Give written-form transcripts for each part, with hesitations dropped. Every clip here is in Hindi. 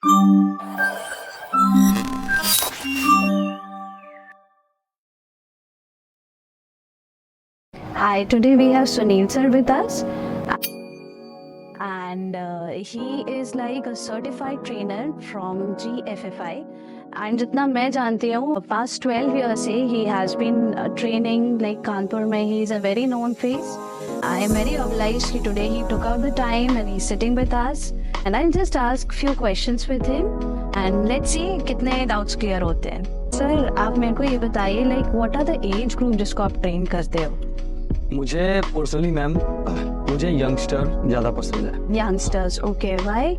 Hi, today we have Sunil sir with us, and he is like a certified trainer from GFFI. And जितना मैं जानती हूँ, past 12 years से he has been training like Kanpur में. He is a very known face. I am very obliged that today he took out the time and he's sitting with us. And I'll just ask few questions with him and let's see कितने doubts clear होते हैं. सर, आप मेरे को ये बताइए like what are the age group जिसको आप train करते हो? मुझे पर्सनली मैम मुझे यंगस्टर ज़्यादा पसंद है. Youngsters, okay, why?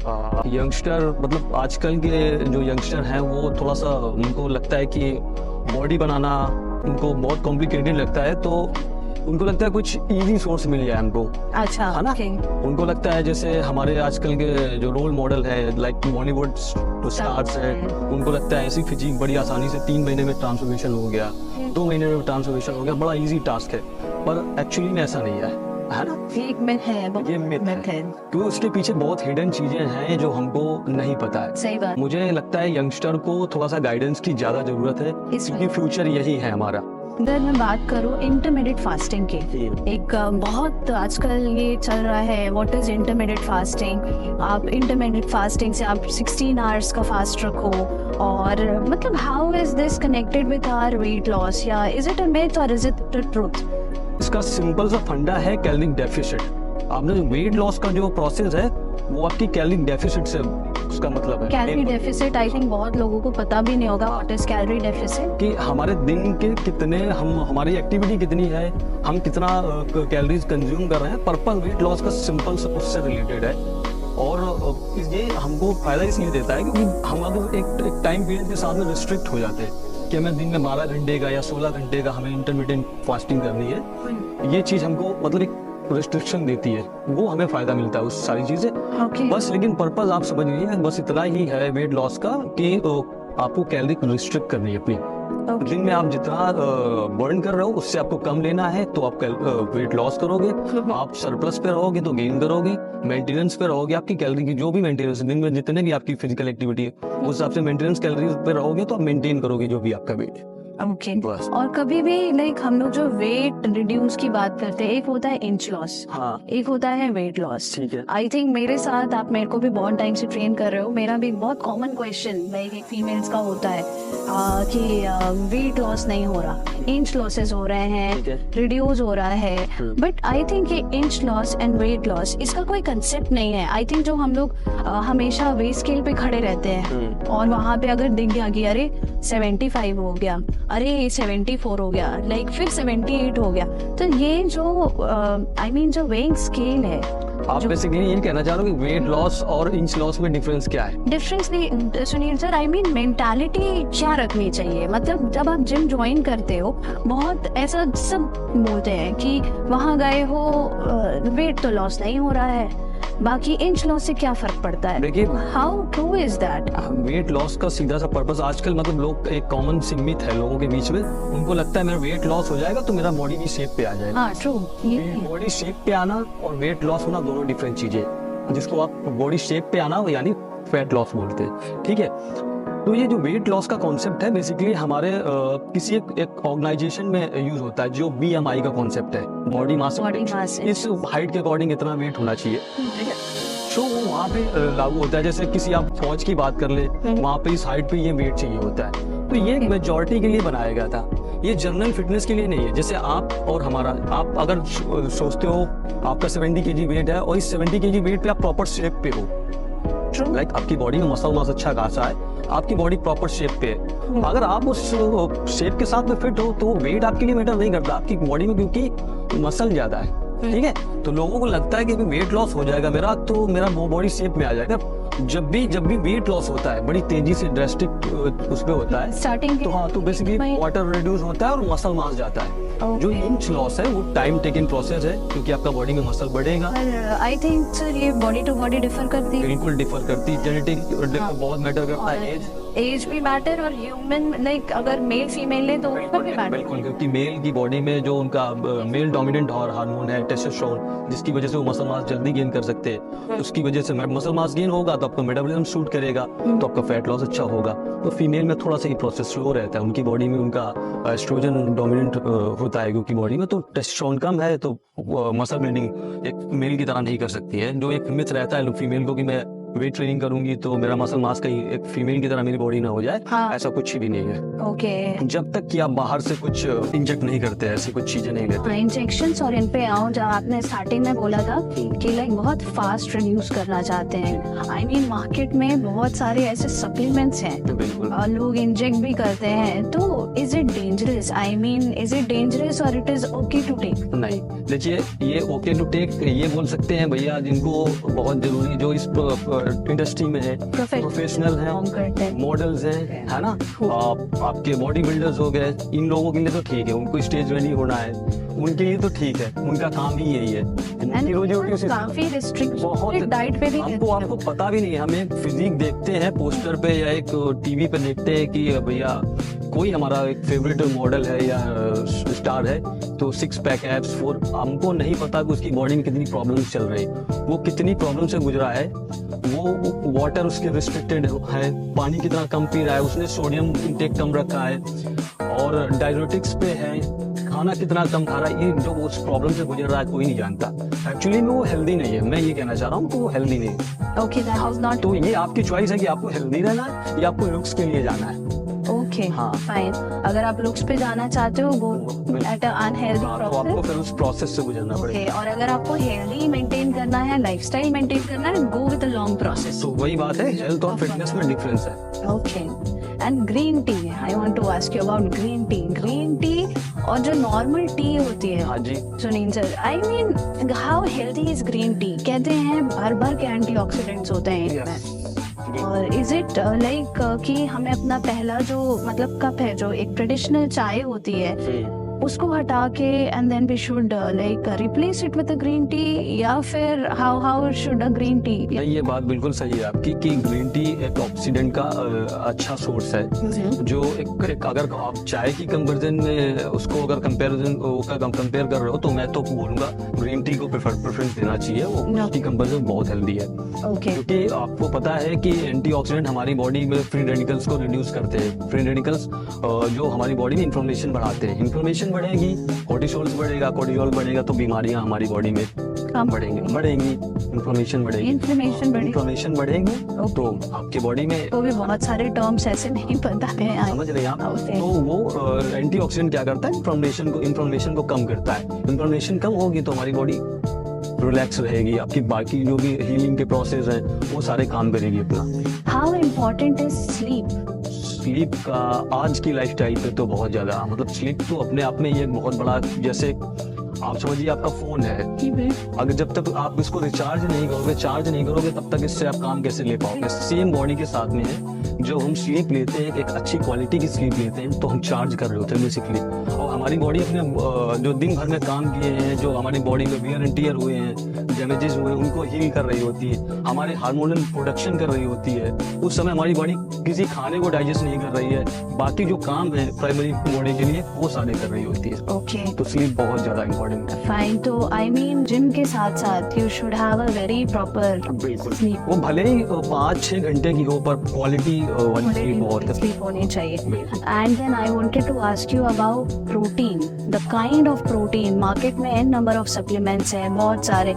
यंगस्टर मतलब आजकल के जो यंगस्टर हैं वो थोड़ा सा उनको लगता है कि बॉडी बनाना उनको बहुत कॉम्प्लिकेटेड लगता है, तो उनको लगता है कुछ इजी सोर्स मिल जाए हमको. अच्छा, है ना? okay. उनको लगता है जैसे हमारे आजकल के जो रोल मॉडल है लाइक बॉलीवुड स्टार्स है, उनको लगता है ऐसी फिजिक बड़ी आसानी से 3 महीने में ट्रांसफॉर्मेशन हो गया, 2 महीने में ट्रांसफॉर्मेशन हो गया, बड़ा इजी टास्क है. पर एक्चुअली में ऐसा नहीं है ना? एक मिथ है, ये मिथ है क्योंकि उसके पीछे बहुत हिडन चीजें हैं जो हमको नहीं पता है. सही बात. मुझे लगता है यंगस्टर को थोड़ा सा गाइडेंस की ज्यादा जरूरत है क्योंकि फ्यूचर यही है हमारा. अगर मैं बात करूँ इंटरमीडिएट फास्टिंग की, एक बहुत आजकल ये चल रहा है, व्हाट इज इंटरमीडिएट फास्टिंग. आप इंटरमीडिएट फास्टिंग से आप 16 आवर्स का फास्ट रखो, और मतलब how is this connected with our weight loss, या इज इट अ मिथ और इज इट द ट्रूथ? इसका सिंपल सा फंडा है कैलोरी डेफिसिट. आपने जो वेट लॉस का जो प्रोसेस है वो आपकी कैलोरी डेफिसिट से उसका मतलब है. कैलोरी डेफिसिट आई थिंक बहुत लोगों को पता भी नहीं होगा व्हाट इज कैलोरी डेफिसिट. कि हमारे दिन के कितने हमारी एक्टिविटी कितनी है, हम कितना कैलोरीज कंज्यूम कर रहे हैं. पर्पस वेट लॉस का सिंपल से उससे रिलेटेड है, और ये हमको फायदा इसलिए देता है क्योंकि हम अब एक टाइम पीरियड के साथ में रिस्ट्रिक्ट हो जाते हैं कि हमें दिन में 12 घंटे का या 16 घंटे का हमें इंटरमीडिएट फास्टिंग करनी है. ये चीज़ हमको मतलब एक रिस्ट्रिक्शन देती है, वो हमें फायदा मिलता है उस सारी चीजें. बस लेकिन पर्पस आप समझ लीजिए बस इतना ही है वेट लॉस का कि आपको कैलोरी रिस्ट्रिक्ट करनी है अपनी. दिन में आप जितना बर्न कर रहे हो उससे आपको कम लेना है तो आप वेट लॉस करोगे. आप सरप्लस पे रहोगे तो गेन करोगे, मेंटेनेंस पे रहोगे आपकी कैलोरी की जो भी मेंटेनेंस दिन में जितने भी आपकी फिजिकल एक्टिविटी है उस हिसाब से मेंटेनेंस कैलोरी पे रहोगे तो आप मेंटेन करोगे जो भी आपका वेट. ओके. और कभी भी लाइक हम लोग जो वेट रिड्यूस की बात करते हैं, एक होता है इंच लॉस, एक होता है वेट लॉस. आई थिंक मेरे साथ आप मेरे को भी बहुत टाइम से ट्रेन कर रहे हो, मेरा भी बहुत कॉमन क्वेश्चन लाइक एक फीमेल्स का होता है कि वेट लॉस नहीं हो रहा, इंच लॉसेस हो रहे हैं, रिड्यूस हो रहा है. बट आई थिंक ये inch loss and weight loss इसका कोई कंसेप्ट नहीं है. आई थिंक जो हम लोग हमेशा वेट स्केल पे खड़े रहते हैं और वहाँ पे अगर दिख गया कि अरे 75 हो गया, अरे 74 हो गया, लाइक फिर 78 हो गया, तो ये जो आई मीन जो वेइंग स्केल है. आप बेसिकली ये कहना चाह रहे हो कि वेट लॉस और इंच लॉस में डिफरेंस क्या है? डिफरेंस नहीं Sunil sir, I mean mentality क्या रखनी चाहिए. मतलब जब आप जिम ज्वाइन करते हो बहुत ऐसा सब बोलते हैं कि वहाँ गए हो वेट तो लॉस नहीं हो रहा है, बाकी इंच लॉस से क्या फर्क पड़ता है. देखिए how true is that? Weight loss का सीधा सा पर्पस आजकल मतलब लोग एक कॉमन मिथ है लोगों के बीच में, उनको लगता है मेरा वेट लॉस हो जाएगा तो मेरा बॉडी की शेप पे आ जाएगा. हाँ ट्रू. बॉडी शेप पे आना और वेट लॉस होना दोनों डिफरेंट चीजें. जिसको आप बॉडी शेप पे आना यानी फैट लॉस बोलते हैं. ठीक है, तो ये जो वेट लॉस का कॉन्सेप्ट है बेसिकली हमारे किसी एक ऑर्गेनाइजेशन में यूज होता है जो BMI का कॉन्सेप्ट है, बॉडी मास इंडेक्स. इस हाइट के अकॉर्डिंग इतना वेट होना चाहिए. ठीक है, तो वहाँ पे लागू होता है. जैसे किसी आप फौज की बात कर ले, वहाँ पे इस हाइट पे ये वेट चाहिए होता है. तो ये मेजॉरिटी के लिए बनाया गया था, ये जनरल फिटनेस के लिए नहीं है. जैसे आप और हमारा, आप अगर सोचते हो आपका 70 kg वेट है और इस 70 kg वेट पे आप प्रॉपर शेप पे हो, लाइक आपकी बॉडी में मसल मास अच्छा खासा है, आपकी बॉडी प्रॉपर शेप पे है, अगर आप उस शेप के साथ में फिट हो तो वेट आपके लिए मैटर नहीं करता आपकी बॉडी में क्योंकि मसल ज्यादा है. ठीक है, तो लोगों को लगता है कि वेट लॉस हो जाएगा मेरा तो मेरा बॉडी शेप में आ जाएगा. जब भी वेट लॉस होता है बड़ी तेजी से ड्रेस्टिक उस पे होता है स्टार्टिंग, तो हाँ, तो बेसिकली वाटर रिड्यूस होता है और मसल मास जाता है. जो इंच लॉस है वो टाइम टेकिंग प्रोसेस है क्योंकि आपका बॉडी में मसल बढ़ेगा. आई थिंक सर ये बॉडी टू बॉडी डिफर करती है. बिल्कुल डिफर करती है, जेनेटिक बहुत मैटर करता है, एज एज भी मैटर और ह्यूमन लाइक अगर मेल फीमेल ले तो उसका भी मैटर। बिल्कुल, क्योंकि मेल की बॉडी में जो उनका मेल डोमिनेंट हार्मोन है टेस्टोस्टेरोन, जिसकी वजह से वो मसल मास जल्दी गेन कर सकते हैं, उसकी वजह से मसल मास गेन होगा तो आपका मेटाबॉलिज्म शूट करेगा, तो आपका फैट लॉस अच्छा होगा। तो फीमेल में थोड़ा सा ये प्रोसेस स्लो रहता है, उनकी बॉडी में उनका एस्ट्रोजन डोमिनेंट होता है क्योंकि बॉडी में, तो टेस्टोस्टेरोन कम है तो मसल बिल्डिंग एक मेल की तरह नहीं कर सकती है। जो एक मिथ रहता है फीमेल को कि मैं वेट ट्रेनिंग करूंगी तो मेरा मसल मास कहीं एक फीमेल की तरह मेरी बॉडी ना हो जाए, हाँ। ऐसा कुछ भी नहीं है। ओके, जब तक कि आप बाहर से कुछ इंजेक्ट नहीं करते, ऐसी कुछ चीजें नहीं लेते। इंजेक्शंस और इन पे आऊं, जब आपने स्टार्टिंग में बोला था कि लाइक बहुत फास्ट रिड्यूस करना चाहते हैं, आई मीन मार्केट में बहुत सारे ऐसे सप्लीमेंट्स हैं बिल्कुल, और लोग इंजेक्ट भी करते हैं, तो is it dangerous? I mean is it dangerous और it is okay to take? नहीं देखिए, ये ओके टू टेक ये बोल सकते हैं भैया जिनको बहुत जरूरी, जो इस इंडस्ट्री में है, प्रोफेशनल हैं, मॉडल्स हैं, है ना, आपके बॉडी बिल्डर्स हो गए, इन लोगों के लिए तो ठीक है, उनको स्टेज रेडी होना है, उनके लिए तो ठीक है, उनका काम ही यही है। उनकी रोजी-रोटी काफी रिस्ट्रिक्शन बहुत डाइट पे भी आपको पता भी नहीं है। हम एक फिजिक देखते हैं पोस्टर पे या एक टीवी पे देखते हैं कि भैया कोई हमारा एक फेवरेट मॉडल है या स्टार है तो 6 पैक एब्स 4, हमको नहीं पता कि उसकी बॉडी में कितनी प्रॉब्लम्स चल रही, वो कितनी प्रॉब्लम से गुजरा है, वो वाटर उसके रिस्ट्रिक्टेड है, पानी कितना कम पी रहा है, उसने सोडियम इंटेक कम रखा है और डायबिटिक्स पे है, खाना कितना कम खा रहा है, ये जो उस प्रॉब्लम से गुजर रहा है कोई नहीं जानता। एक्चुअली में वो हेल्दी नहीं है, मैं ये कहना चाह रहा हूँ कि वो हेल्दी नहीं है। Okay, that is not. तो ये आपकी चॉइस है कि आपको हेल्दी रहना है या आपको लुक्स के लिए जाना है। ओके, हाँ, फाइन। अगर आप लुक्स पे जाना चाहते हो वो एट अनहेल्दी तो आपको फिर उस प्रोसेस से गुजरना पड़ेगा। और अगर आपको हेल्दी मेंटेन करना है, लाइफस्टाइल मेंटेन करना है, go with a long process. तो वही बात है, हेल्थ और फिटनेस में डिफरेंस है। Okay, and green tea, I want to ask you about green tea. Green tea और जो नॉर्मल टी होती है, हाँ जी, Sunil sir, I mean how healthy is green tea? कहते हैं भर भर के एंटीऑक्सीडेंट्स होते हैं इसमें, और इज इट लाइक कि हमें अपना पहला जो मतलब कप है, जो एक ट्रेडिशनल चाय होती है, उसको हटा के and then we should like replace it with a green tea, या फिर how should a green tea? नहीं, ये बात बिल्कुल सही है आपकी कि ग्रीन टी एक ऑक्सीडेंट का अच्छा सोर्स है, जो एक अगर आप चाय की कंपैरिजन में उसको अगर कंपेयर कर रहे हो तो मैं तो बोलूंगा ग्रीन टी को प्रेफरेंस देना चाहिए, वो उसकी कंपैरिजन बहुत हेल्दी है। क्योंकि आपको पता है कि एंटीऑक्सीडेंट हमारी बॉडी में फ्री रेडिकल्स को रिड्यूस करते हैं। फ्री रेडिकल्स जो हमारी बॉडी में इन्फ्लेमेशन बढ़ाते हैं, इन्फ्लेमेशन बढ़ेगी, कोर्टिसोल बढ़ेगा तो बीमारियां हमारी बॉडी में बढ़ेंगी, इन्फ्लेमेशन बढ़ेगी तो आपके बॉडी में तो भी बहुत सारे टर्म्स ऐसे नहीं पता है, समझ रहे हैं आप। तो वो एंटीऑक्सीडेंट क्या करता है, इन्फ्लेमेशन को कम करता है। इन्फ्लेमेशन कम होगी तो हमारी बॉडी रिलैक्स रहेगी, आपकी बाकी जो भी हीलिंग के प्रोसेस हैं वो सारे काम करेगी अपना। हाउ इम्पोर्टेंट इज स्लीप का आज की लाइफस्टाइल पे तो बहुत ज्यादा, मतलब स्लीप तो अपने आप में ये बहुत बड़ा, जैसे आप समझिए आपका फोन है, अगर जब तक आप इसको चार्ज नहीं करोगे तब तक इससे आप काम कैसे ले पाओगे? सेम बॉडी के साथ में है, जो हम स्लीप लेते हैं एक अच्छी क्वालिटी की स्लीप लेते हैं तो हम चार्ज कर रहे होते हैं बेसिकली, और हमारी बॉडी अपने जो दिन भर में काम किए हैं, जो हमारी बॉडी में वियर एंड टियर हुए हैं, डैमेजेस हुए, उनको हील कर रही होती है, हमारे हार्मोनल प्रोडक्शन कर रही होती है। उस समय हमारी बॉडी किसी खाने को डाइजेस्ट नहीं कर रही है, बाकी जो काम है प्राइमरी बॉडी के लिए वो सारे कर रही होती है। ओके, तो स्लीप बहुत ज्यादा इंपॉर्टेंट है। फाइन, तो आई मीन जिम के साथ साथ you should have a very proper sleep. वो भले ही 5-6 घंटे की हो पर क्वालिटी बहुत स्लीप होनी चाहिए। And then I wanted to ask you about protein, the kind of protein. Market में एन नंबर ऑफ सप्लीमेंट्स हैं, बहुत सारे,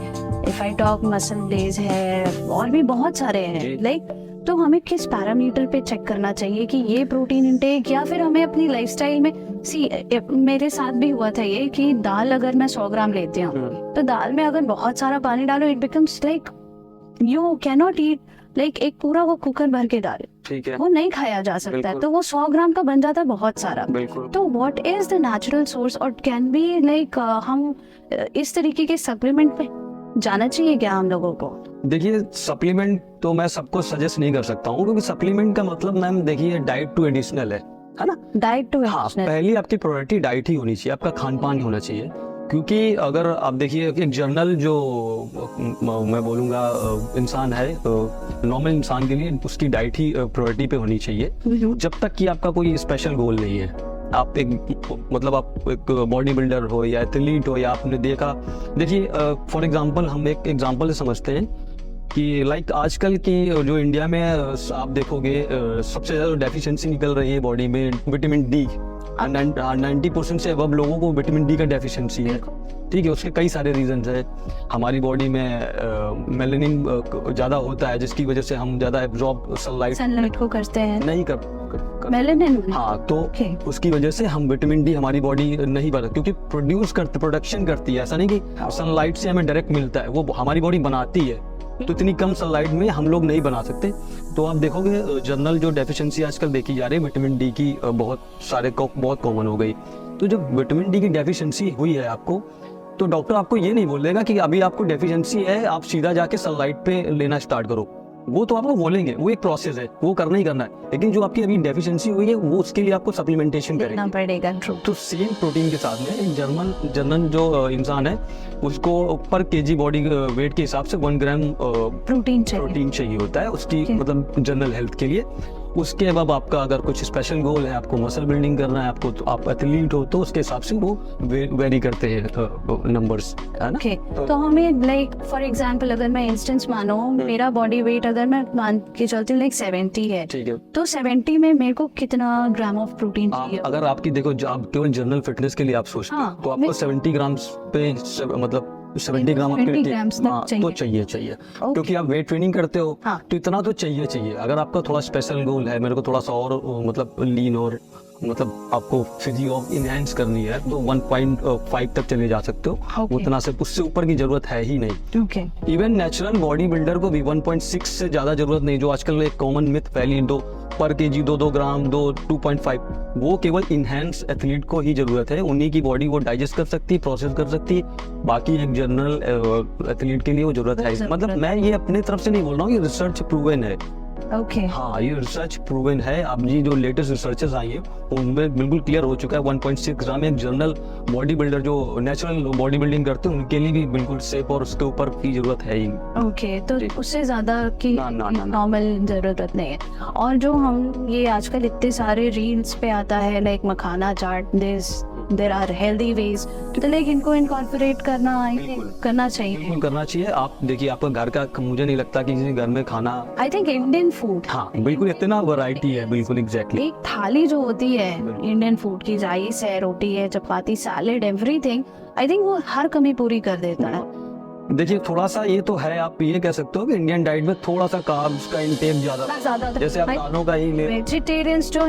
if I talk muscle days है और भी बहुत सारे हैं, लाइक तो हमें किस पैरामीटर पे चेक करना चाहिए कि ये प्रोटीन इंटेक, या फिर हमें अपनी लाइफस्टाइल में मेरे साथ भी हुआ था ये कि दाल अगर मैं 100 ग्राम लेती हूँ तो दाल में अगर बहुत सारा पानी डालो it becomes like you can not eat, like एक पूरा वो कुकर भर के दाल, ठीक है, वो नहीं खाया जा सकता है, तो वो 100 ग्राम का बन जाता है बहुत सारा। तो what is the natural source, और कैन बी लाइक हम इस तरीके के सप्लीमेंट पे जाना चाहिए क्या हम लोगों को? देखिए, सप्लीमेंट तो मैं सबको सजेस्ट नहीं कर सकता हूँ, क्योंकि सप्लीमेंट का मतलब मैम देखिए डाइट टू एडिशनल है ना, डाइट टू एडिशनल। हाँ, पहली आपकी प्रायोरिटी डाइट ही होनी चाहिए, आपका खान पान होना चाहिए। क्योंकि अगर आप देखिए एक जर्नल जो मैं बोलूँगा इंसान है, नॉर्मल इंसान के लिए उसकी डाइट ही प्रायोरिटी पे होनी चाहिए, जब तक कि आपका कोई स्पेशल गोल नहीं है। आप एक मतलब आप एक बॉडी बिल्डर हो या एथलीट हो, या आपने देखिए फॉर एग्जांपल हम एक एग्जांपल से समझते हैं कि लाइक आजकल की जो इंडिया में आप देखोगे सबसे ज़्यादा डेफिशिएंसी निकल रही है बॉडी में विटामिन डी। 90% से अब लोगों को विटामिन डी का डेफिशिएंसी है। ठीक है, उसके कई सारे रीजंस है। हमारी बॉडी में मेलानिन ज़्यादा होता है, जिसकी वजह से हम ज़्यादा एब्जॉर्ब सनलाइट को करते हैं नहीं कर मेलानिन। हाँ, तो उसकी वजह से हम विटामिन डी हमारी बॉडी नहीं बना, क्योंकि प्रोडक्शन करती है। ऐसा नहीं कि सनलाइट से हमें डायरेक्ट मिलता है, वो हमारी बॉडी बनाती है। तो इतनी कम सनलाइट में हम लोग नहीं बना सकते। तो आप देखोगे जनरल जो डेफिशिएंसी आजकल देखी जा रही है विटामिन डी की, बहुत कॉमन हो गई। तो जब विटामिन डी की डेफिशिएंसी हुई है आपको, तो डॉक्टर आपको ये नहीं बोलेगा कि अभी आपको डेफिशिएंसी है, आप सीधा जाके सनलाइट पे लेना स्टार्ट करो। वो तो आपको बोलेंगे, वो एक प्रोसेस है, वो करना ही करना है। लेकिन जो आपकी अभी डेफिशिएंसी हुई है, वो उसके लिए आपको सप्लीमेंटेशन करना पड़ेगा। तो सेम प्रोटीन के साथ में एक जनरल जो इंसान है, उसको पर केजी बॉडी वेट के हिसाब से 1 ग्राम प्रोटीन चाहिए होता है उसकी मतलब जनरल हेल्थ के लिए। उसके बाद आपका अगर कुछ स्पेशल गोल है, आपको मसल बिल्डिंग करना है, आपको तो आप एथलीट हो, तो उसके हिसाब से वो वेरी करते हैं नंबर्स, है ना। तो हमें लाइक फॉर एग्जांपल अगर मैं इंस्टेंस मानो, मेरा बॉडी वेट अगर मैं मान के चलती हूँ लाइक 70 है, ठीक है, तो 70 में मेरे को कितना ग्राम ऑफ प्रोटीन चाहिए? अगर आपकी देखो आप केवल जनरल फिटनेस के लिए आप सोचते हो, तो आपको 70 ग्राम पे मतलब 70 ग्राम तो चाहिए क्योंकि आप वेट ट्रेनिंग करते हो, तो इतना तो चाहिए। अगर आपका थोड़ा स्पेशल गोल है, मेरे को थोड़ा सा और मतलब लीन और मतलब आपको फिजिक इनहेंस करनी है, तो 1.5 तक चले जा सकते हो। उतना से उससे ऊपर की जरूरत है ही नहीं। इवन नेचुरल बॉडी बिल्डर को भी 1.6 से ज्यादा जरूरत नहीं। जो आजकल एक कॉमन मिथ फैली, 2 पर केजी 2 ग्राम 2.5, वो केवल इनहेंस एथलीट को ही जरूरत है। उन्हीं की बॉडी वो डाइजेस्ट कर सकती है, प्रोसेस कर सकती है। बाकी एक जनरल एथलीट के लिए वो जरूरत है। मतलब मैं ये अपने तरफ से नहीं बोल रहा हूँ, ये रिसर्च प्रूवन है। हाँ, ये रिसर्च प्रूवन है। अब जी जो लेटेस्ट रिसर्चेस आई है, उनमें बिल्कुल क्लियर हो चुका है 1.6 ग्राम एक जनरल बॉडी बिल्डर जो नेचुरल बॉडी बिल्डिंग करते हैं, उनके लिए भी बिल्कुल सेफ और उसके ऊपर की जरूरत है ही। तो उससे ज्यादा की नॉर्मल जरूरत नहीं है। और जो हम ये आजकल इतने सारे रील्स पे आता है like makhana chaat, there are healthy ways, तो लाइक इनको इनकॉर्पोरेट करना चाहिए। आप देखिए, आपका घर का मुझे नहीं लगता कि किसी घर में खाना, आई थिंक इंडियन फूड, हाँ बिल्कुल इतना वैरायटी है, बिल्कुल एग्जैक्टली। एक थाली जो होती है इंडियन फूड की, राइस है, रोटी है, चपाती, सैलेड, एवरीथिंग, आई थिंक वो हर कमी पूरी कर देता है। देखिए थोड़ा सा ये तो है, आप ये कह सकते हो कि इंडियन डाइट में थोड़ा सा कार्ब्स का इंटेक ज्यादा, जैसे आप दालों का ही ले। वेजिटेरियंस जो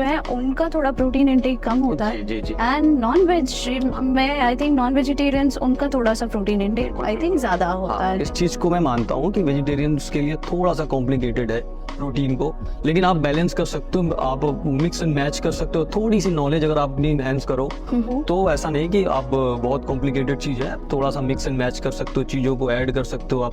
है उनका थोड़ा प्रोटीन इंटेक कम होता है, एंड नॉन वेज में आई थिंक नॉन वेजिटेरियंस उनका थोड़ा सा प्रोटीन इंटेक आई थिंक ज्यादा होता है। इस चीज को मैं मानता हूँ कि वेजिटेरियंस के लिए थोड़ा सा कॉम्प्लिकेटेड है प्रोटीन को, लेकिन आप बैलेंस कर सकते हो, आप मिक्स एंड मैच कर सकते हो। थोड़ी सी नॉलेज अगर आप एनहांस करो, तो ऐसा नहीं कि आप बहुत कॉम्प्लिकेटेड चीज है, थोड़ा सा मिक्स एंड मैच कर सकते हो, चीजों को ऐड कर सकते हो। आप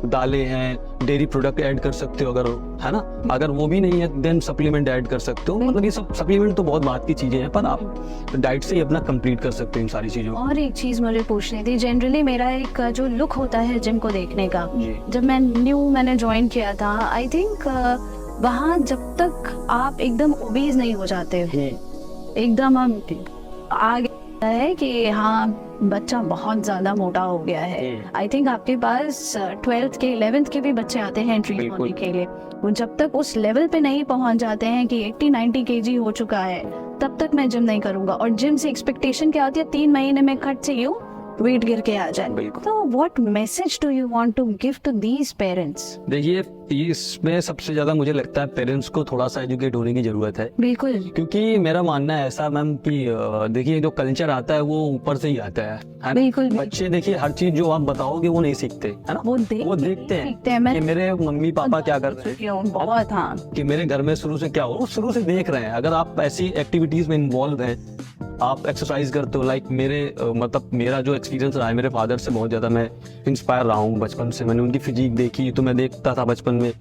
दालें हैं, डेयरी प्रोडक्ट ऐड कर सकते हो, अगर है ना, अगर वो भी नहीं है देन सप्लीमेंट ऐड कर सकते हो। मतलब ये सब सप्लीमेंट तो बहुत बात की चीजें हैं, पर आप डाइट से ही अपना कंप्लीट कर सकते हो इन सारी चीजों। और एक चीज मुझे पूछनी थी, जनरली मेरा एक जो लुक होता है जिम को देखने का, जब मैंने ज्वाइन किया था, आई थिंक वहाँ जब तक आप एकदम ओबीज नहीं हो जाते, एकदम हम आगे है कि हाँ बच्चा बहुत ज्यादा मोटा हो गया है। आई थिंक आपके पास 12th के 11th के भी बच्चे आते हैं ट्रीट होने के लिए। वो जब तक उस लेवल पे नहीं पहुंच जाते हैं कि 80-90 kg हो चुका है, तब तक मैं जिम नहीं करूंगा। और जिम से एक्सपेक्टेशन क्या होती है, 3 महीने में कट से यू वेट गिर के आ जाए। तो what message do you want to give to these parents? देखिए इसमें सबसे ज्यादा मुझे लगता है पेरेंट्स को थोड़ा सा एजुकेट होने की जरूरत है। बिल्कुल, क्योंकि मेरा मानना है ऐसा मैम कि देखिए जो कल्चर आता है वो ऊपर से ही आता है। बिल्कुल, बच्चे देखिए हर चीज जो आप बताओगे वो नहीं सीखते, है ना, वो देखते हैं कि मेरे मम्मी पापा क्या कर रहे हैं, बहुत हाँ, कि मेरे घर में शुरू से क्या हो, शुरू से देख रहे हैं। अगर आप ऐसी एक्टिविटीज में इन्वॉल्व है, आप एक्सरसाइज करते हो, लाइक मेरे मतलब मेरा जो एक्सपीरियंस रहा है, मेरे फादर से बहुत ज्यादा मैं इंस्पायर रहा हूँ बचपन से। मैंने उनकी फिजिक देखी तो मैं देखता था बचपन में,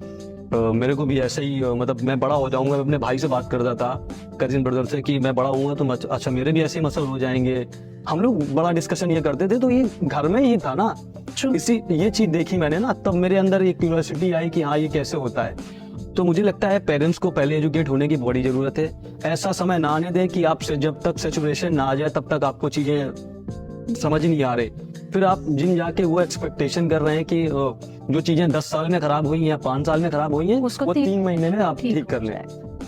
मेरे को भी ऐसे ही मतलब मैं बड़ा हो जाऊंगा, मैं अपने भाई से बात करता था, कजिन ब्रदर से, कि मैं बड़ा हुआ तो अच्छा मेरे भी ऐसे मसल हो जाएंगे, हम लोग बड़ा डिस्कशन ये करते थे, तो ये घर में ही था ना, इसी ये चीज देखी मैंने ना, तब मेरे अंदर एक क्यूरियोसिटी आई कि हाँ ये कैसे होता है। तो मुझे लगता है पेरेंट्स को पहले एजुकेट होने की बड़ी जरूरत है। ऐसा समय ना आने दें कि आपसे जब तक सैचुरेशन ना आ जाए तब तक आपको चीजें समझ नहीं आ रही, फिर आप जिम जाके वो एक्सपेक्टेशन कर रहे हैं कि जो चीजें 10 साल में खराब हुई या 5 साल में खराब हुई हैं वो 3 महीने में आप ठीक कर लें,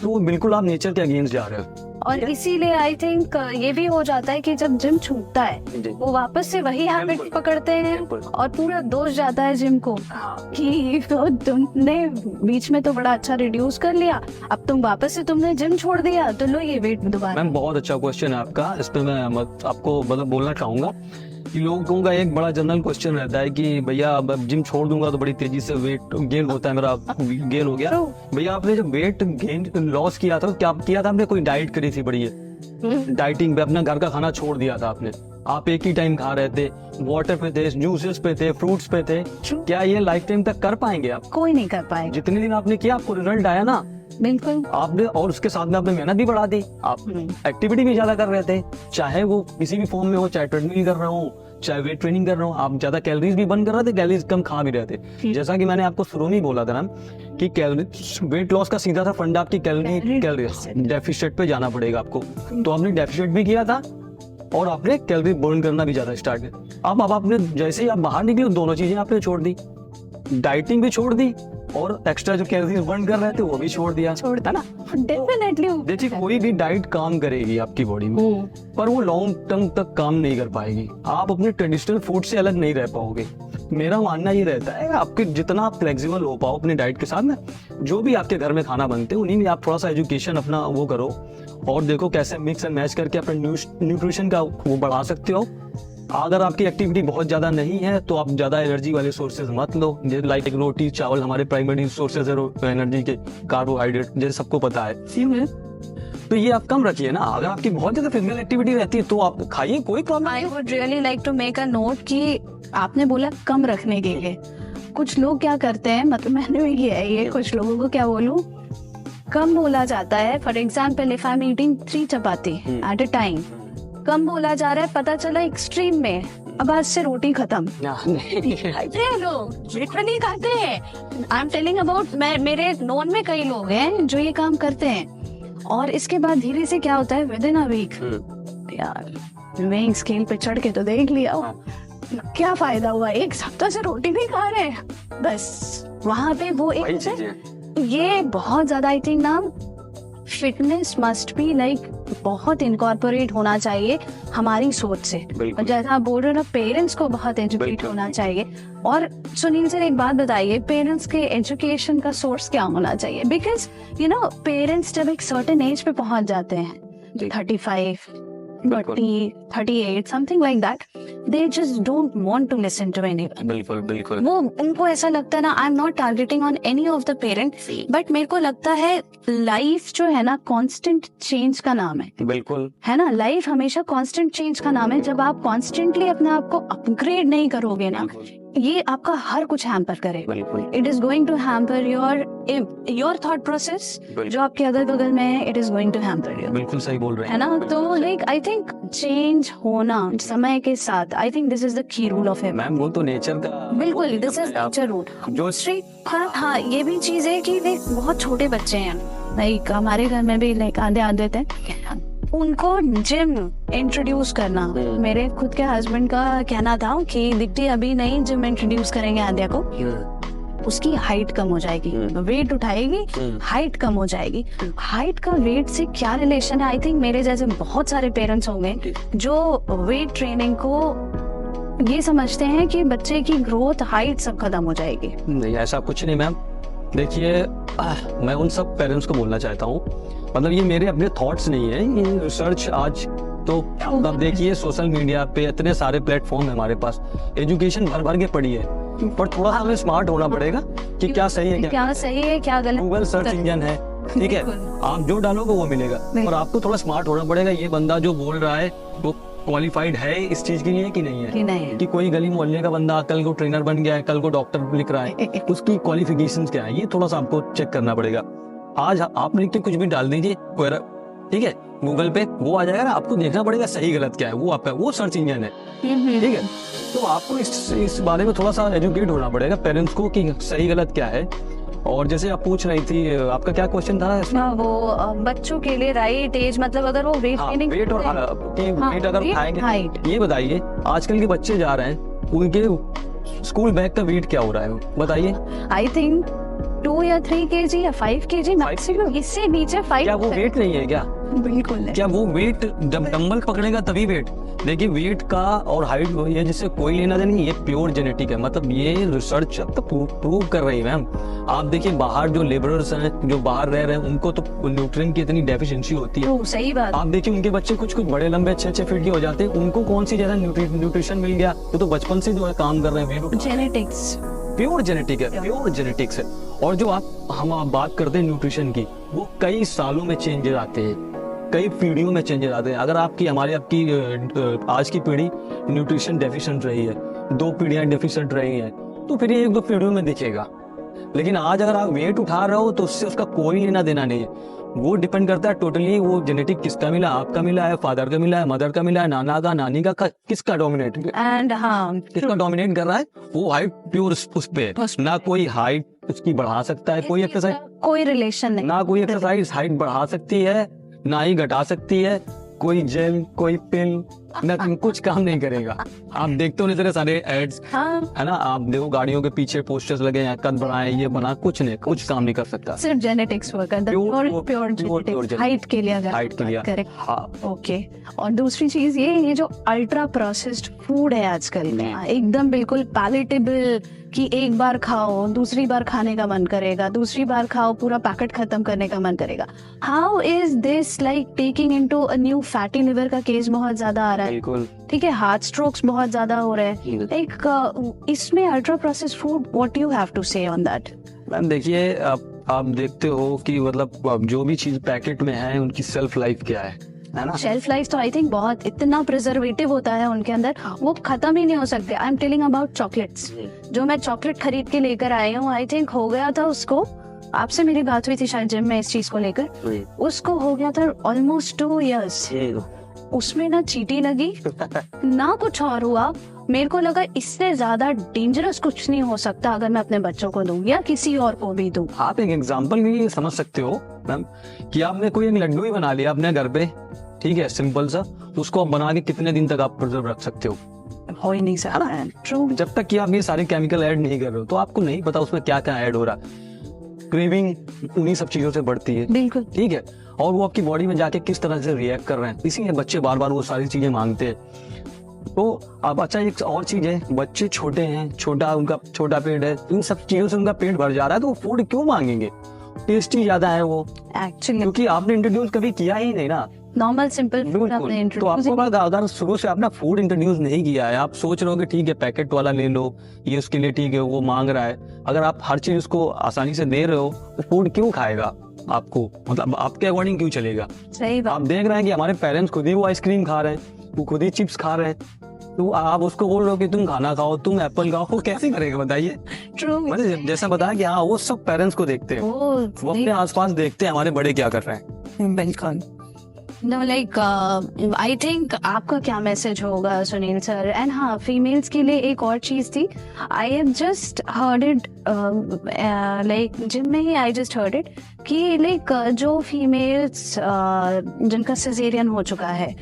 तो बिल्कुल आप नेचर के अगेंस्ट जा रहे हो। और इसीलिए आई थिंक ये भी हो जाता है कि जब जिम छूटता है वो वापस से वही हैबिट पकड़ते हैं और पूरा दोष जाता है जिम को कि तो तुमने बीच में तो बड़ा अच्छा रिड्यूस कर लिया, अब तुम वापस से तुमने जिम छोड़ दिया तो लो ये वेट दोबारा। मैम बहुत अच्छा क्वेश्चन है आपका, इस पे मैं आपको मतलब बोलना चाहूंगा कि लोगों का एक बड़ा जनरल क्वेश्चन रहता है कि भैया अब जिम छोड़ दूंगा तो बड़ी तेजी से वेट गेन होता है, मेरा गेन हो गया। भैया आपने जब वेट गेन लॉस किया था क्या किया था आपने? कोई डाइट करी थी बड़ी है, डाइटिंग पे अपना घर का खाना छोड़ दिया था आपने, आप एक ही टाइम खा रहे थे, वाटर पे थे, जूसेस पे थे, फ्रूट्स पे थे, क्या ये लाइफ टाइम तक कर पाएंगे आप? कोई नहीं कर पाएगा। जितने दिन आपने किया आपको रिजल्ट आया ना, बिल्कुल आपने, और उसके साथ में आपने मेहनत भी बढ़ा दी, आप एक्टिविटी भी ज्यादा कर रहे थे, चाहे वो किसी भी फॉर्म में हो, चाहे ट्रेडमिल कर रहा हूँ, चाहे वेट ट्रेनिंग कर रहा हूँ, आप ज्यादा कैलोरीज भी बर्न कर रहे थे, कैलोरीज कम खा भी रहे थे। जैसा कि मैंने आपको शुरू में ही बोला था ना कि वेट लॉस का सीधा सा फंडा आपकी कैलोरी डेफिसिट पे जाना पड़ेगा आपको, तो आपने डेफिसिट भी किया था और आपने कैलोरी बर्न करना भी ज्यादा स्टार्ट किया। अब आपने जैसे ही आप बाहर निकले दोनों चीजें आपने छोड़ दी, डाइटिंग भी छोड़ दी और एक्स्ट्रा जो कैलोरीज बर्न कर रहे थे वो भी छोड़ दिया, छोड़ता ना। डेफिनेटली देखिए कोई भी डाइट काम करेगी आपकी बॉडी में, पर वो लॉन्ग टर्म तक काम नहीं कर पाएगी, आप अपने ट्रेडिशनल फूड से अलग नहीं रह पाओगे। मेरा मानना ये रहता है आपके जितना आप फ्लेक्सिबल हो पाओ अपने डाइट के साथ में, जो भी आपके घर में खाना बनते हैं उन्हीं में आप थोड़ा सा एजुकेशन अपना वो करो और देखो कैसे मिक्स एंड मैच करके अपने न्यूट्रिशन का वो बढ़ा सकते हो। अगर आपकी एक्टिविटी बहुत ज्यादा नहीं है तो आप ज्यादा एनर्जी वाले सोर्सेज मत लो, लाइक रोटी चावल हमारे प्राइमरी सोर्सेज है एनर्जी के, कार्बोहाइड्रेट जैसे सबको पता है, तो ये आप कम रखिए ना। अगर आपकी बहुत ज्यादा फिजिकल एक्टिविटी रहती है तो आप खाइए, कोई problem. I would really like to make a note कि आपने बोला कम रखने के लिए, कुछ लोग क्या करते हैं, मतलब मैंने भी किया है ये, कुछ लोगों को क्या बोलूं, कम बोला जाता है। For example if I am eating 3 chapati at a time, कम बोला जा रहा है, पता चला एक्सट्रीम में अब आज से रोटी खत्म। लोग लिटरली खाते हैं, आई एम टेलिंग अबाउट, मेरे नोन में कई लोग हैं जो ये काम करते हैं और इसके बाद धीरे से क्या होता है विद इन अ वीक, यार वेइंग स्केल पे चढ़ के तो देख लिया, क्या फायदा हुआ, एक सप्ताह से रोटी नहीं खा रहे, बस वहां पे वो एक ये बहुत ज्यादा आई थिंक ना फिटनेस मस्ट बी लाइक बहुत इनकॉर्पोरेट होना चाहिए हमारी सोच से, और जैसा आप बोल रहे हो ना पेरेंट्स को बहुत एजुकेट होना चाहिए। और सुनील सर एक बात बताइए, पेरेंट्स के एजुकेशन का सोर्स क्या होना चाहिए? बिकॉज यू नो पेरेंट्स जब एक सर्टेन एज पे पहुंच जाते हैं 35 40 38 something like that, they just don't want to listen to anyone. बिल्कुल वो उनको ऐसा लगता है ना, I am not targeting on any of the parent, but मेरे को लगता है लाइफ जो है ना कांस्टेंट चेंज का नाम है, बिल्कुल है ना, लाइफ हमेशा कांस्टेंट चेंज का नाम है। जब आप कॉन्स्टेंटली अपने आप को अपग्रेड नहीं करोगे ना, ये आपका हर कुछ हैम्पर करेगा। It is going to hamper your thought process, जो आपके अगल बगल में है, it is going to hamper your. बिल्कुल सही बोल रहे हैं, है ना। तो लाइक आई थिंक चेंज होना समय के साथ, I think this is the key rule of ma'am, वो तो नेचर का, बिल्कुल दिस इज नेचर रूल जो स्ट्रीट। हाँ ये भी चीज है कि लाइक बहुत छोटे बच्चे हैं, लाइक हमारे घर में भी लाइक आधे थे, उनको जिम इंट्रोड्यूस करना, मेरे खुद के हस्बैंड का कहना था कि दीप्ति अभी नहीं जिम इंट्रोड्यूस करेंगे आद्या को, उसकी हाइट कम हो जाएगी, वेट उठाएगी, हाइट कम हो जाएगी। हाइट का वेट से क्या रिलेशन है? आई थिंक मेरे जैसे बहुत सारे पेरेंट्स होंगे जो वेट ट्रेनिंग को ये समझते हैं कि बच्चे की ग्रोथ हाइट सब खत्म हो जाएगी। नहीं, ऐसा कुछ नहीं मैम। देखिए मैं उन सब पेरेंट्स को बोलना चाहता हूँ, मतलब ये मेरे अपने थॉट्स नहीं है, ये रिसर्च आज तो अब देखिए सोशल मीडिया पे इतने सारे प्लेटफॉर्म है हमारे पास, एजुकेशन भर भर के पड़ी है, पर थोड़ा सा हमें स्मार्ट होना पड़ेगा कि क्या सही है क्या सही है क्या गलत। गूगल सर्च इंजन है, ठीक है, आप जो डालोगे वो मिलेगा, और आपको थोड़ा स्मार्ट होना पड़ेगा। ये बंदा जो बोल रहा है वो क्वालिफाइड है इस चीज के लिए कि नहीं है, कि कोई गली मोहल्ले का बंदा कल को ट्रेनर बन गया है, कल को डॉक्टर लिख रहा है, उसकी क्वालिफिकेशंस क्या है, ये थोड़ा सा आपको चेक करना पड़ेगा। आज आप लिख के कुछ भी डाल दीजिए, ठीक है, गूगल पे वो आ जाएगा ना, आपको देखना पड़ेगा सही गलत क्या है, वो आपका वो सर्च इंजन है, ठीक है। तो आपको इस बारे में थोड़ा सा एजुकेट होना पड़ेगा पेरेंट्स को कि सही गलत क्या है। और जैसे आप पूछ रही थी, आपका क्या क्वेश्चन था? वो बच्चों के लिए राइट एज, मतलब अगर वो वेट गेनिंग, वेट और वेट अगर खाएंगे, ये बताइए आजकल के बच्चे जा रहे हैं, उनके स्कूल बैग का वेट क्या हो रहा है बताइए? आई थिंक 2 या 3 kg या 5 kg मैक्सिमम, इससे नीचे 5। क्या वो वेट नहीं है क्या? बिल्कुल नहीं। क्या वो वेट जब डंबल पकड़ेगा तभी वेट? देखिए वेट का और हाइट ये जिससे कोई लेना देना नहीं, ये प्योर जेनेटिक है, मतलब ये रिसर्च अब तो प्रूव कर रही है मैम। आप देखिए बाहर जो लेबरर्स हैं, जो बाहर रह रहे हैं, उनको तो न्यूट्रिएंट की इतनी डेफिशिएंसी होती है। सही बात। आप देखिए उनके बच्चे कुछ बड़े लंबे अच्छे फिट के हो जाते हैं, उनको कौन सी ज्यादा न्यूट्रिशन मिल गया? वो तो बचपन से जो है काम कर रहे हैं, जेनेटिक्स, प्योर जेनेटिक है, प्योर जेनेटिक्स है। और जो हम बात करते हैं न्यूट्रिशन की, वो कई सालों में चेंजेस आते हैं, कई पीढ़ियों में चेंजेस आते हैं। अगर आपकी आज की पीढ़ी न्यूट्रिशन डेफिशिएंट रही है, 2 पीढ़ियां डेफिशिएंट रही है, तो फिर ये 1-2 पीढ़ियों में दिखेगा। लेकिन आज अगर आप वेट उठा रहे हो तो उससे उसका कोई लेना देना नहीं है। वो डिपेंड करता है टोटली, वो जेनेटिक किसका मिला, आपका मिला है, फादर का मिला है, मदर का मिला है, नाना का, नानी का, किसका डोमिनेट एंड किसका डोमिनेट कर रहा है, वो हाइट प्योर उस पे ना कोई हाइट उसकी बढ़ा सकता है, कोई एक्सरसाइज, कोई रिलेशन नहीं, ना कोई एक्सरसाइज हाइट बढ़ा सकती है ना ही घटा सकती है, कोई जेल कोई पिल ना कुछ काम नहीं करेगा। आप देखते हो इतने सारे एड्स, है ना, आप देखो गाड़ियों के पीछे पोस्टर्स लगे हैं, कद बढ़ाए, ये बना, कुछ नहीं, कुछ काम नहीं कर सकता। सिर्फ जेनेटिक्स वर्क करता है, प्योर जेनेटिक्स, हाइट के लिए, हाइट के लिए, करेक्ट। हाँ, ओके। और दूसरी चीज ये जो अल्ट्रा प्रोसेस्ड फूड है आजकल में, एकदम बिल्कुल पैलेटेबल, कि एक बार खाओ दूसरी बार खाने का मन करेगा, दूसरी बार खाओ पूरा पैकेट खत्म करने का मन करेगा। How is this like taking into a new fatty liver का केस बहुत ज्यादा आ रहा है, ठीक है, हार्ट स्ट्रोक्स बहुत ज्यादा हो रहे हैं, लाइक इसमें ultra processed food, what you have to say on that? Ma'am देखिए, आप देखते हो कि मतलब जो भी चीज पैकेट में है उनकी सेल्फ लाइफ क्या है ना? शेल्फ लाइफ तो आई थिंक बहुत, इतना प्रिजर्वेटिव होता है उनके अंदर, वो खत्म ही नहीं हो सकते। I am telling about chocolates, जो मैं चॉकलेट खरीद के लेकर आई हूँ, आई थिंक हो गया था उसको, आपसे मेरी बात हुई थी शायद जिम में इस चीज को लेकर, उसको हो गया था ऑलमोस्ट 2 years। उसमें ना चींटी लगी ना कुछ और हुआ। मेरे को लगा इससे ज्यादा डेंजरस कुछ नहीं हो सकता अगर मैं अपने बच्चों को दूं या किसी और को भी दूं। आप एक एग्जांपल भी समझ सकते हो मैम कि आपने कोई एक लड्डू ही बना लिया अपने घर पे, ठीक है, सिंपल सा, तो उसको आप बना के कितने दिन तक आप प्रिजर्व रख सकते हो ही नहीं सकता, ट्रू। जब तक कि आप ये सारे केमिकल ऐड नहीं कर रहे हो तो आपको नहीं पता उसमें क्या क्या ऐड हो रहा है। क्रेविंग उन्हीं सब चीजों से बढ़ती है, बिल्कुल, ठीक है, और वो आपकी बॉडी में जाके किस तरह से रिएक्ट कर रहे हैं, इसीलिए बच्चे बार बार वो सारी चीजें मांगते हैं। तो अब अच्छा एक और चीज है, बच्चे छोटे हैं, उनका छोटा पेट है, इन सब चीजों से उनका पेट भर जा रहा है, तो वो फूड क्यों मांगेंगे? टेस्टी ज्यादा है वो एक्चुअली, क्योंकि आपने इंट्रोड्यूस कभी किया ही नहीं ना, नॉर्मल सिंपल फूड आपने इंट्रोड्यूस। तो आपको अगर शुरू से आपने फूड इंट्रोड्यूस नहीं किया है, आप सोच रहे हो कि ठीक है पैकेट वाला ले लो, ये उसके लिए ठीक है, वो मांग रहा है, अगर आप हर चीज उसको आसानी से दे रहे हो तो फूड क्यों खाएगा आपको, मतलब आपके अकॉर्डिंग क्यों चलेगा? सही बात। आप देख रहे हैं कि हमारे पेरेंट्स खुद ही वो आइसक्रीम खा रहे हैं, वो खुद ही चिप्स खा रहे हैं, तो आप उसको बोल रहे हो कि तुम खाना खाओ, तुम एप्पल खाओ, वो कैसे करेगा बताइए? ट्रू, मतलब जैसा बताया कि हाँ वो सब पेरेंट्स को देखते हैं, वो अपने आसपास देखते हैं हमारे बड़े क्या कर रहे हैं। बिल्कुल। No, like I think आपका क्या मैसेज होगा सुनील सर? एंड हाँ, फीमेल्स के लिए एक और चीज थी, I have just heard it, like gym में ही आई जस्ट हर्ड इट कि लाइक जो फीमेल्स जिनका सिजेरियन हो चुका है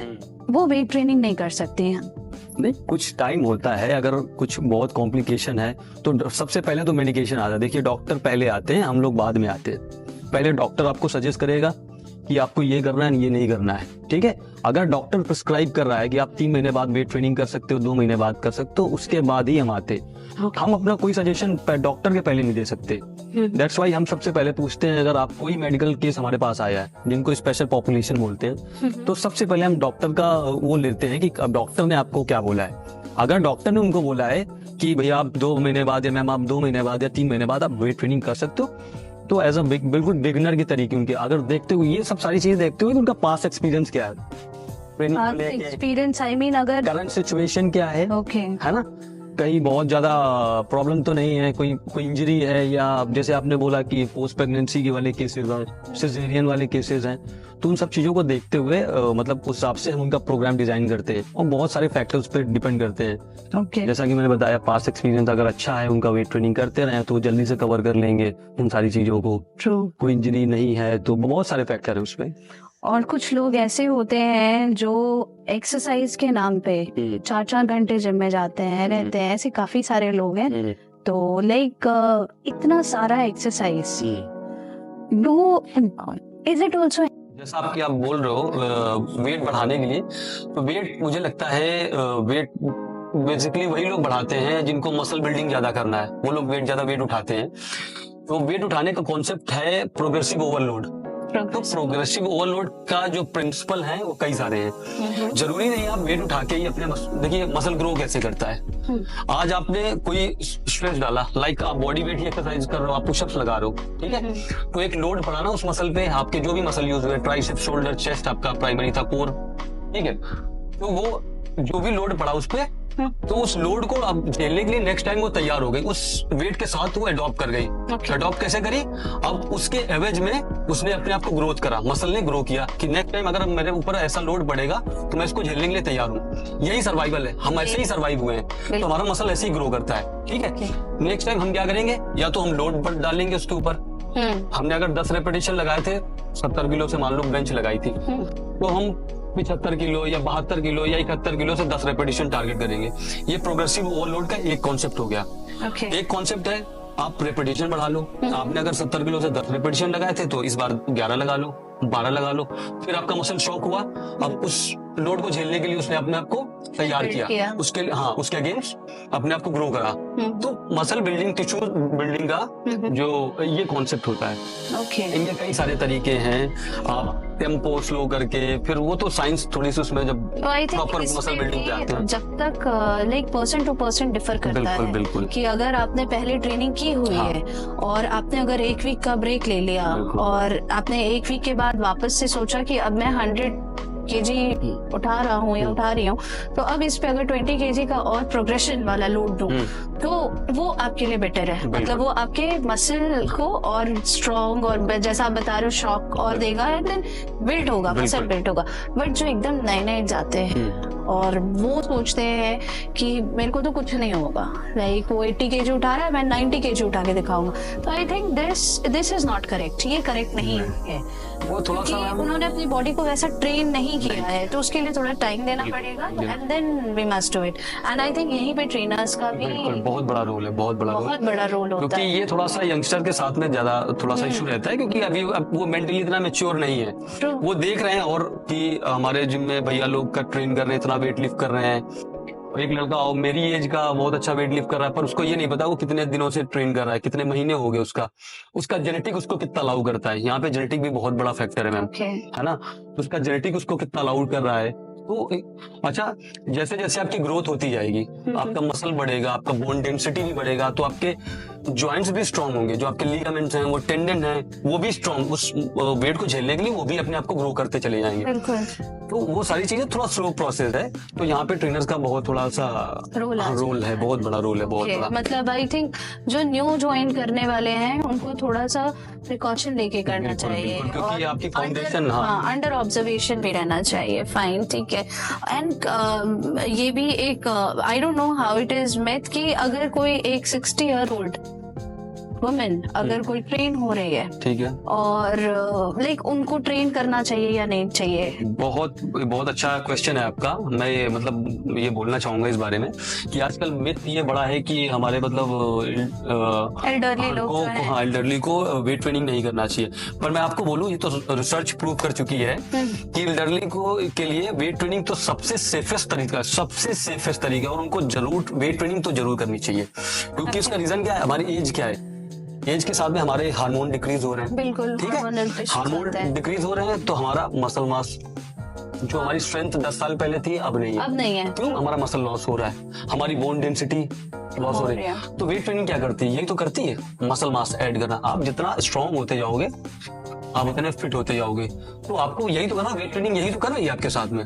वो वेट ट्रेनिंग नहीं कर सकती हैं। नहीं, कुछ टाइम होता है, अगर कुछ बहुत कॉम्प्लिकेशन है तो सबसे पहले तो मेडिकेशन आता है। देखिए डॉक्टर पहले आते हैं, हम लोग बाद में आते हैं। पहले डॉक्टर आपको सजेस्ट करेगा कि आपको ये करना है, ये नहीं करना है, ठीक है। अगर डॉक्टर प्रिस्क्राइब कर रहा है कि आप 3 महीने बाद वेट ट्रेनिंग कर सकते हो, 2 महीने बाद कर सकते हो, उसके बाद ही हम आते। हम अपना कोई सजेशन डॉक्टर के पहले नहीं दे सकते। दैट्स वाई हम सबसे पहले पूछते हैं, अगर आप कोई मेडिकल केस हमारे पास आया है जिनको स्पेशल पॉपुलेशन बोलते हैं, तो सबसे पहले हम डॉक्टर का वो लेते हैं कि डॉक्टर ने आपको क्या बोला है। अगर डॉक्टर ने उनको बोला है कि भैया आप 2 महीने बाद या मैम आप 2 महीने बाद या 3 महीने बाद आप वेट ट्रेनिंग कर सकते हो, तो एज अ बिल्कुल बिगिनर की तरीके उनके अगर देखते हुए ये सब सारी चीजें देखते हुए उनका पास्ट एक्सपीरियंस क्या है, एक्सपीरियंस, आई मीन अगर करंट सिचुएशन क्या है, ओके, है ना, कहीं बहुत ज्यादा प्रॉब्लम तो नहीं है, कोई इंजरी है, या जैसे आपने बोला कि पोस्ट प्रेगनेंसी के वाले केसेस हैं, सिजेरियन वाले केसेस हैं, तो उन सब चीजों को देखते हुए मतलब उस हिसाब से हम उनका प्रोग्राम डिजाइन करते हैं और बहुत सारे फैक्टर्स पे डिपेंड करते हैं। जैसा कि मैंने बताया, पास्ट एक्सपीरियंस अगर अच्छा है उनका, वेट ट्रेनिंग करते रहे तो जल्दी से कवर कर लेंगे उन सारी चीजों को। कोई इंजरी नहीं है तो बहुत सारे फैक्टर है उसमें। और कुछ लोग ऐसे होते हैं जो एक्सरसाइज के नाम पे 4-4 घंटे जिम में जाते हैं, रहते हैं, ऐसे काफी सारे लोग हैं। तो लाइक इतना सारा exercise, do is it also, जैसा आप बोल रहे हो वेट बढ़ाने के लिए, तो वेट मुझे लगता है वेट बेसिकली वही लोग बढ़ाते हैं जिनको मसल बिल्डिंग ज्यादा करना है, वो लोग ज्यादा वेट उठाते हैं। तो वेट उठाने का कॉन्सेप्ट है प्रोग्रेसिव ओवरलोड। तो प्रोग्रेसिव ओवरलोड का जो प्रिंसिपल है वो कई सारे हैं। जरूरी नहीं आप वेट उठा के ही अपने देखिए मसल ग्रो कैसे करता है। आज आपने कोई स्ट्रेस डाला, लाइक आप बॉडी वेट ही एक्सरसाइज कर रहे हो, आप पुशअप्स लगा रहे हो, ठीक है, तो एक लोड पड़ा ना उस मसल पे, आपके जो भी मसल यूज हुए, ट्राइसेप, शोल्डर, चेस्ट आपका प्राइमरी था, कोर, ठीक है, तो वो जो भी लोड पड़ा उस पे, तो उस लोड को अब झेलने के लिए नेक्स्ट टाइम वो तैयार हो गई, उस वेट के साथ वो अडॉप्ट कर गई। अडॉप्ट कैसे करी? अब उसके एवरेज में उसने अपने आप को ग्रोथ करा, मसल ने ग्रो किया कि नेक्स्ट टाइम अगर मेरे ऊपर ऐसा लोड पड़ेगा तो मैं इसको झेलने के लिए तैयार हूँ। यही सर्वाइवल है, हम ऐसे ही सर्वाइव हुए हैं, तो हमारा मसल ऐसे ही ग्रो करता है, ठीक है। नेक्स्ट टाइम हम क्या करेंगे, या तो हम लोड पर डालेंगे उसके ऊपर। हमने अगर 10 रेपिटेशन लगाए थे, 70 किलो से मान लो बेंच लगाई थी, तो हम 75 किलो या 72 किलो या 71 किलो से 10 रेपिटेशन टारगेट करेंगे। ये प्रोग्रेसिव ओवरलोड का एक कॉन्सेप्ट हो गया। एक कॉन्सेप्ट है आप रेपिटेशन बढ़ा लो। आपने अगर 70 किलो से 10 रेपिटेशन लगाए थे तो इस बार 11 लगा लो, 12 लगा लो। फिर आपका मसल शॉक हुआ, अब उस लोड को झेलने के लिए उसने अपने आप को तैयार किया, उसके हाँ उसके अगेंस्ट अपने आप को ग्रो करा। तो मसल बिल्डिंग, टिश्यू बिल्डिंग का जो ये कॉन्सेप्ट होता है, इनके कई सारे तरीके हैं। आप टेम्पो स्लो करके, फिर वो तो साइंस थोड़ी सी उसमें जब प्रॉपर मसल बिल्डिंग पे आते हैं, जब तक like person to person differ करता है। बिल्कुल कि अगर आपने पहले ट्रेनिंग की हुई है और आपने अगर 1 वीक का ब्रेक ले लिया और आपने 1 वीक के बाद वापस से सोचा कि अब मैं 100 केजी उठा रहा हूँ या उठा रही हूँ, तो अब इस पे अगर 20 केजी का और प्रोग्रेशन वाला लोड दूं तो वो आपके लिए बेटर है। मतलब वो आपके मसल को और स्ट्रॉन्ग और जैसा आप बता रहे हो शॉक और देगा, एंड देन बिल्ड होगा, मसल बिल्ड होगा। बट जो एकदम नए जाते हैं और वो सोचते हैं कि मेरे को तो कुछ नहीं होगा, लाइक वो 80 केजी उठा रहा है, मैं 90 केजी उठा के दिखाऊंगा, तो I think this is not correct. ये करेक्ट नहीं है। वो थोड़ा सा उन्होंने अपनी बॉडी को वैसा ट्रेन नहीं किया है, तो उसके लिए थोड़ा टाइम देना पड़ेगा, and then we must do it. And I think यहीं पे ट्रेनर्स का भी बहुत बड़ा रोल है, बहुत बड़ा रोल होता है, क्योंकि ये थोड़ा सा यंगस्टर के साथ में ज्यादा थोड़ा सा इशू रहता है, क्योंकि अभी वो मेंटली इतना मैच्योर नहीं है। वो देख रहे हैं और कि हमारे जिम में भैया लोग का ट्रेन कर रहे हैं, इतना वेट लिफ्ट कर रहे हैं, एक लड़का मेरी एज का बहुत अच्छा वेट लिफ्ट कर रहा है, पर उसको ये नहीं पता वो कितने दिनों से ट्रेन कर रहा है, कितने महीने हो गए, उसका जेनेटिक उसको कितना अलाउ करता है। यहाँ पे जेनेटिक भी बहुत बड़ा फैक्टर है मैम, है ना। तो उसका जेनेटिक उसको कितना अलाउ कर रहा है। तो अच्छा, जैसे जैसे आपकी ग्रोथ होती जाएगी, आपका मसल बढ़ेगा, आपका बोन डेंसिटी भी बढ़ेगा, तो आपके जॉइंट्स भी स्ट्रांग होंगे, जो आपके लिगामेंट्स हैं, वो टेंडन है, वो भी स्ट्रांग, उस वेट को झेलने के लिए वो भी अपने आप को ग्रो करते चले जाएंगे। तो वो सारी चीजें थोड़ा स्लो प्रोसेस है, तो यहाँ पे ट्रेनर्स का बहुत थोड़ा सा रोल है, बहुत बड़ा रोल है, बहुत बड़ा। मतलब आई थिंक जो न्यू ज्वाइन करने वाले हैं उनको थोड़ा सा प्रिकॉशन लेके करना चाहिए, क्योंकि आपकी फाउंडेशन अंडर ऑब्जर्वेशन भी रहना चाहिए। फाइन, ठीक है। एंड ये भी एक I don't know how it is math कि अगर कोई एक 60 ईयर ओल्ड वुमेन अगर कोई ट्रेन हो रही है, ठीक है, और लाइक उनको ट्रेन करना चाहिए या नहीं चाहिए? बहुत अच्छा क्वेश्चन है आपका। मैं ये मतलब ये बोलना चाहूंगा इस बारे में कि आजकल मिथ ये बड़ा है कि हमारे मतलब एल्डरली को वेट ट्रेनिंग नहीं करना चाहिए, पर मैं आपको बोलूं ये तो रिसर्च प्रूव कर चुकी है कि एल्डरली को के लिए वेट ट्रेनिंग तो सबसे सेफेस्ट तरीका, और उनको जरूर वेट ट्रेनिंग तो जरूर करनी चाहिए। क्योंकि उसका रीजन क्या है, हमारी एज क्या है, एज के साथ में हमारे हार्मोन डिक्रीज हो रहे हैं। बिल्कुल, ठीक है, हार्मोन डिक्रीज हो रहे हैं, तो हमारा मसल मास, जो हमारी स्ट्रेंथ 10 साल पहले थी, अब नहीं है। क्यों? हमारा मसल लॉस हो रहा है, हमारी बोन डेंसिटी लॉस हो रही है। तो वेट ट्रेनिंग क्या करती है? यही तो करती है, मसल मास ऐड करना। आप जितना स्ट्रॉन्ग होते जाओगे, आप उतने फिट होते जाओगे। तो आपको यही तो करना, वेट ट्रेनिंग यही तो कर रही है आपके साथ में।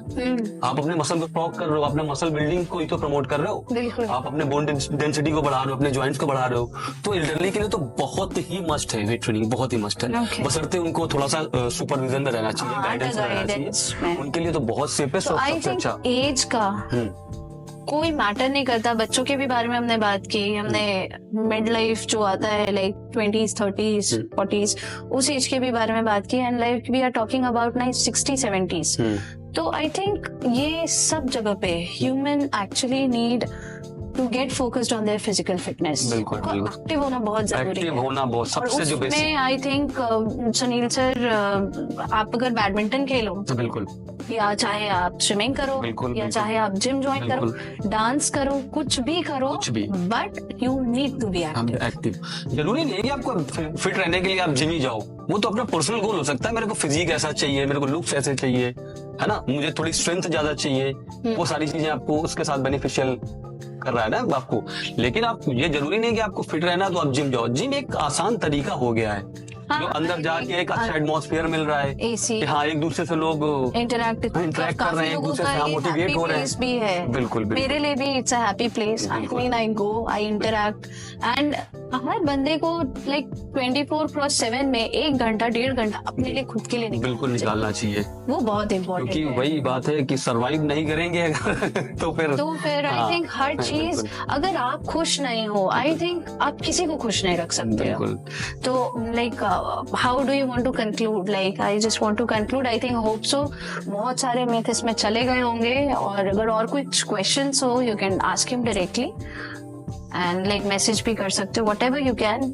आप अपने मसल को स्ट्रॉन्ग कर रहे हो, अपने मसल बिल्डिंग को ही तो प्रमोट कर रहे हो, आप अपने बोन डेंसिटी को बढ़ा रहे हो, अपने जॉइंट्स को बढ़ा रहे हो। तो एल्डरली के लिए तो बहुत ही मस्ट है वेट ट्रेनिंग, बहुत ही मस्ट है। बशर्ते उनको थोड़ा सा सुपरविजन में रहना चाहिए, गाइडेंस में रहना चाहिए, उनके लिए तो बहुत सेफ है। सबसे अच्छा एज का कोई मैटर नहीं करता। बच्चों के भी बारे में हमने बात की, हमने मिड लाइफ जो आता है लाइक 20s 30s 40s उस एज के भी बारे में बात की, and like we are talking about 60s 70s। तो आई थिंक ये सब जगह पे human actually need to get focused on their physical fitness. बिल्कुल एक्टिव होना बहुत जरूरी है, होना बहुत सबसे जो basic. I think Sunil sir, आप अगर बैडमिंटन खेलो तो बिल्कुल, या चाहे आप स्विमिंग करो, या चाहे आप जिम ज्वाइन करो, डांस करो, कुछ भी करो, but you need to be active. जरूरी नहीं है कि आपको फिट रहने के लिए आप जिम ही जाओ, वो तो अपना पर्सनल गोल हो सकता है। मेरे को फिजिक ऐसा चाहिए, मेरे को लुक्स ऐसे चाहिए, है ना, मुझे थोड़ी स्ट्रेंथ ज्यादा चाहिए, वो सारी चीजें आपको उसके साथ बेनिफिशियल कर रहा है ना आपको। लेकिन आप ये जरूरी नहीं कि आपको फिट रहना तो आप जिम जाओ। जिम एक आसान तरीका हो गया है, जो अंदर जाके एक अच्छा एटमॉस्फेयर मिल रहा है, हाँ, एक दूसरे से लोग इंटरेक्ट कर रहे हैं, एक दूसरे से मोटिवेट हो रहे हैं। भी है बिल्कुल, मेरे लिए भी it's a happy place. I mean I go, I interact, and हर बंदे को लाइक 24/7 में 1 घंटा 1.5 घंटा अपने लिए खुद के लिए बिल्कुल निकालना चाहिए। वो बहुत इम्पोर्टेंट है, क्योंकि वही बात है कि सरवाइव नहीं करेंगे तो फिर आई थिंक हर चीज, अगर आप खुश नहीं हो, आई थिंक आप किसी को खुश नहीं रख सकते हो। तो like how do you want to conclude? Like I just want to conclude, I think hope so बहुत सारे मिथ इसमें चले गए होंगे, और अगर और कुछ क्वेश्चंस हो you can ask him directly, and like message भी कर सकते हो, व्हाटएवर यू कैन।